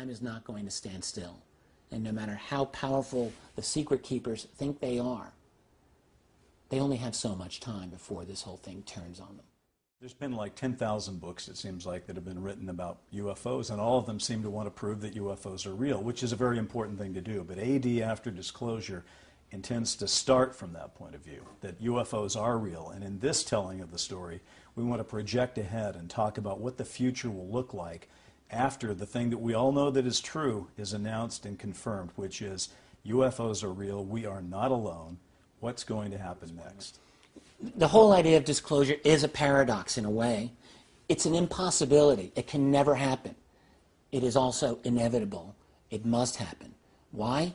time is not going to stand still. And no matter how powerful the secret keepers think they are, they only have so much time before this whole thing turns on them. There's been like 10,000 books, it seems like, that have been written about UFOs, and all of them seem to want to prove that UFOs are real, which is a very important thing to do. But AD After Disclosure intends to start from that point of view, that UFOs are real. And in this telling of the story, we want to project ahead and talk about what the future will look like after the thing that we all know that is true is announced and confirmed, which is UFOs are real, we are not alone. What's going to happen next? The whole idea of disclosure is a paradox in a way. It's an impossibility. It can never happen. It is also inevitable. It must happen. Why?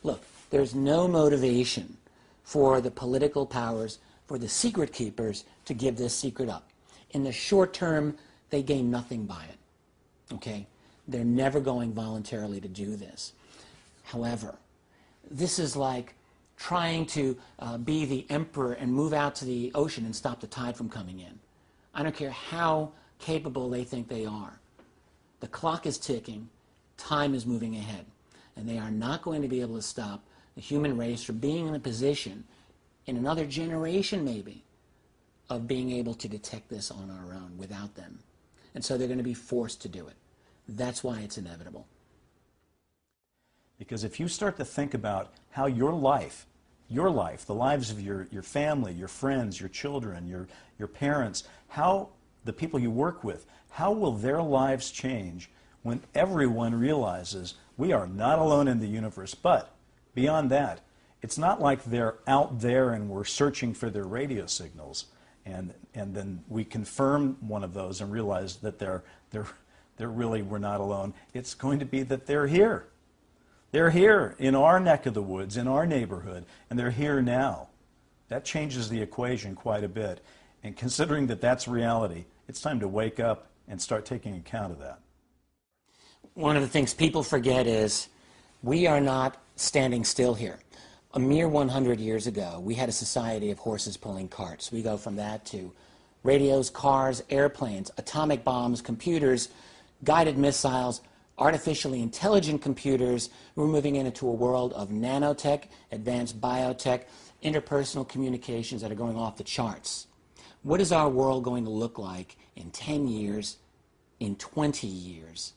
Look, there's no motivation for the political powers, for the secret keepers, to give this secret up. In the short term, they gain nothing by it. Okay? They're never going voluntarily to do this. However, this is like trying to be the emperor and move out to the ocean and stop the tide from coming in. I don't care how capable they think they are. The clock is ticking, time is moving ahead, and they are not going to be able to stop the human race from being in a position, in another generation maybe, of being able to detect this on our own without them. And so they're going to be forced to do it. That's why it's inevitable. Because if you start to think about how your life, the lives of your family, your friends, your children, your parents, how the people you work with, how will their lives change when everyone realizes we are not alone in the universe? But beyond that, it's not like they're out there and we're searching for their radio signals, and then we confirm one of those and realize that they're really, we're not alone. It's going to be that they're here. They're here in our neck of the woods, in our neighborhood, and they're here now. That changes the equation quite a bit. And considering that that's reality, it's time to wake up and start taking account of that. One of the things people forget is we are not standing still here. A mere 100 years ago, we had a society of horses pulling carts. We go from that to radios, cars, airplanes, atomic bombs, computers, guided missiles, artificially intelligent computers. We're moving into a world of nanotech, advanced biotech, interpersonal communications that are going off the charts. What is our world going to look like in 10 years, in 20 years,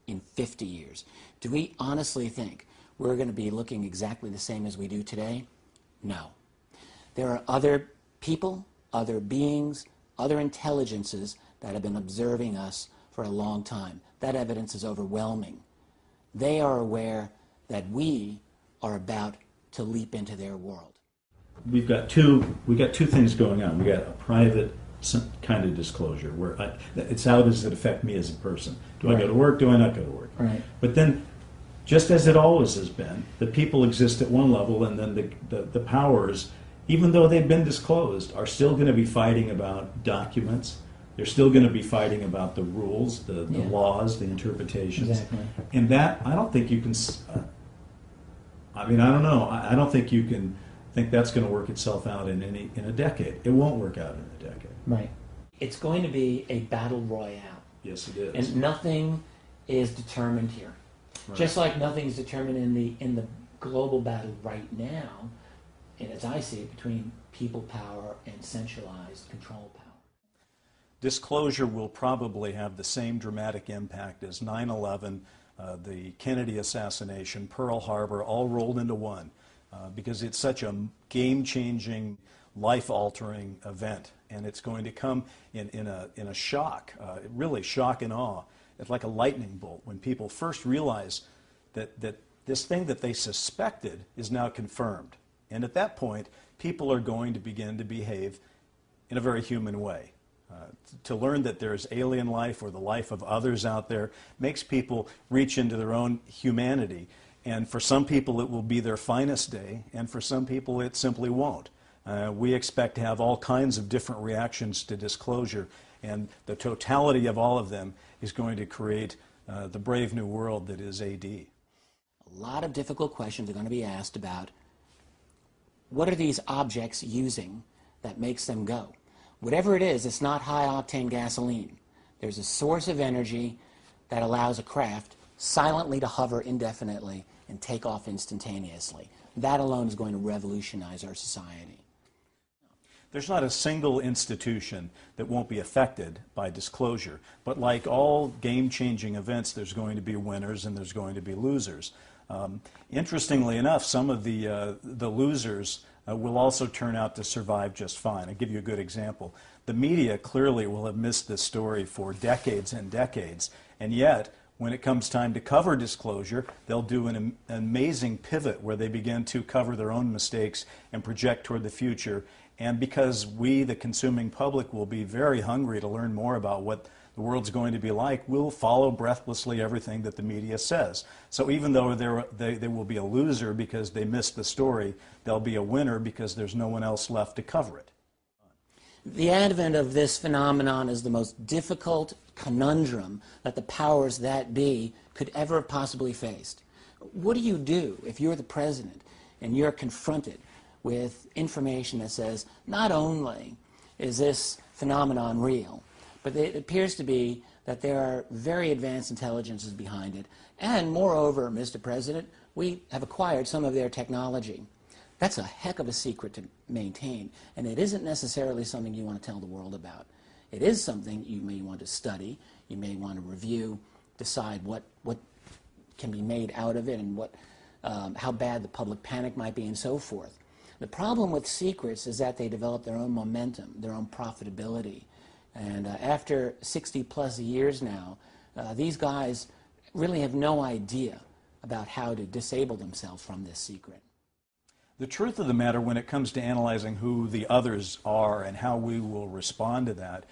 in 50 years? Do we honestly think we're going to be looking exactly the same as we do today? No. There are other people, other beings, other intelligences that have been observing us for a long time. That evidence is overwhelming. They are aware that we are about to leap into their world. We've got two things going on. We got a private kind of disclosure where it's how does it affect me as a person? Do I go to work? Do I not go to work? Right. But then, just as it always has been, the people exist at one level, and then the powers, even though they've been disclosed, are still going to be fighting about documents. They're still going to be fighting about the rules, the laws, the interpretations. Exactly. And that, I don't think you can, I don't know. I don't think you can think that's going to work itself out in a decade. It won't work out in a decade. Right. It's going to be a battle royale. Yes, it is. And nothing is determined here. Right. Just like nothing is determined in the global battle right now, and as I see it, between people power and centralized control power. Disclosure will probably have the same dramatic impact as 9/11, the Kennedy assassination, Pearl Harbor, all rolled into one, because it's such a game-changing, life-altering event, and it's going to come in a shock, really shock and awe. It's like a lightning bolt when people first realize that this thing that they suspected is now confirmed, and at that point, people are going to begin to behave in a very human way. To learn that there's alien life or the life of others out there makes people reach into their own humanity. And for some people it will be their finest day, and for some people it simply won't. We expect to have all kinds of different reactions to disclosure, and the totality of all of them is going to create the brave new world that is AD. A lot of difficult questions are going to be asked about what are these objects using that makes them go? Whatever it is, it's not high-octane gasoline. There's a source of energy that allows a craft silently to hover indefinitely and take off instantaneously. That alone is going to revolutionize our society. There's not a single institution that won't be affected by disclosure, but like all game-changing events, there's going to be winners and there's going to be losers. Interestingly enough, some of the losers will also turn out to survive just fine. I'll give you a good example. The media clearly will have missed this story for decades and decades, and yet when it comes time to cover disclosure, they'll do an amazing pivot where they begin to cover their own mistakes and project toward the future. And because we, the consuming public, will be very hungry to learn more about what the world's going to be like, we'll follow breathlessly everything that the media says. So even though they will be a loser because they missed the story, they'll be a winner because there's no one else left to cover it. The advent of this phenomenon is the most difficult conundrum that the powers that be could ever have possibly faced. What do you do if you're the president and you're confronted with information that says not only is this phenomenon real, but it appears to be that there are very advanced intelligences behind it, and moreover, Mr. President, we have acquired some of their technology. That's a heck of a secret to maintain, and it isn't necessarily something you want to tell the world about. It is something you may want to study, you may want to review, decide what can be made out of it and how bad the public panic might be and so forth. The problem with secrets is that they develop their own momentum, their own profitability. And after 60-plus years now, these guys really have no idea about how to disable themselves from this secret. The truth of the matter when it comes to analyzing who the others are and how we will respond to that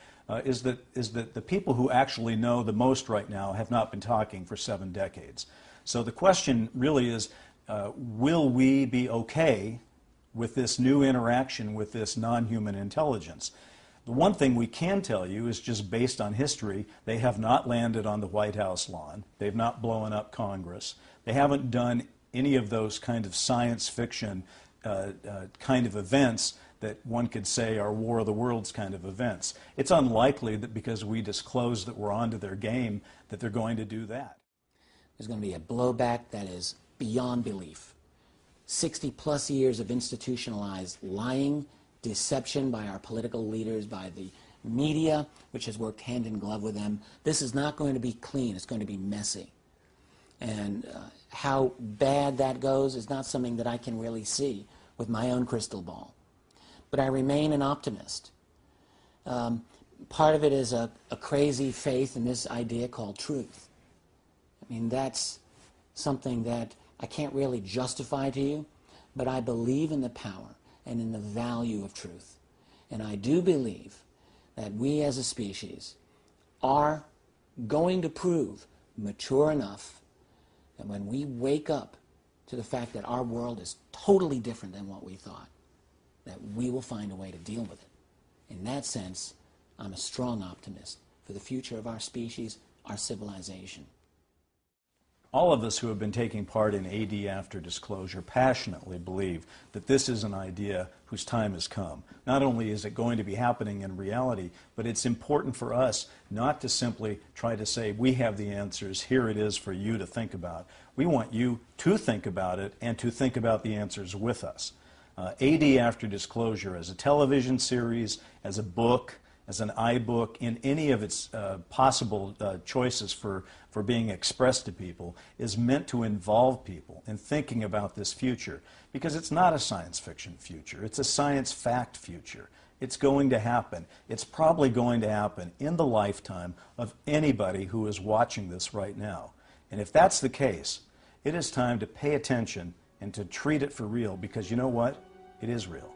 is that the people who actually know the most right now have not been talking for 7 decades. So the question really is, will we be okay with this new interaction with this non-human intelligence? The one thing we can tell you is just based on history, they have not landed on the White House lawn. They've not blown up Congress. They haven't done any of those kind of science fiction kind of events that one could say are War of the Worlds kind of events. It's unlikely that because we disclose that we're onto their game that they're going to do that. There's going to be a blowback that is beyond belief. 60-plus years of institutionalized lying, deception by our political leaders, by the media, which has worked hand in glove with them. This is not going to be clean. It's going to be messy. And how bad that goes is not something that I can really see with my own crystal ball. But I remain an optimist. Part of it is a crazy faith in this idea called truth. I mean, that's something that I can't really justify to you, but I believe in the power and in the value of truth. And I do believe that we as a species are going to prove mature enough that when we wake up to the fact that our world is totally different than what we thought, that we will find a way to deal with it. In that sense, I'm a strong optimist for the future of our species, our civilization. All of us who have been taking part in AD after disclosure passionately believe that this is an idea whose time has come. Not only is it going to be happening in reality, but it's important for us not to simply try to say, we have the answers, here it is for you to think about. We want you to think about it and to think about the answers with us. AD after disclosure as a television series, as a book, as an iBook, in any of its possible choices for being expressed to people, is meant to involve people in thinking about this future. Because it's not a science fiction future, it's a science fact future. It's going to happen. It's probably going to happen in the lifetime of anybody who is watching this right now. And if that's the case, it is time to pay attention and to treat it for real, because you know what? It is real.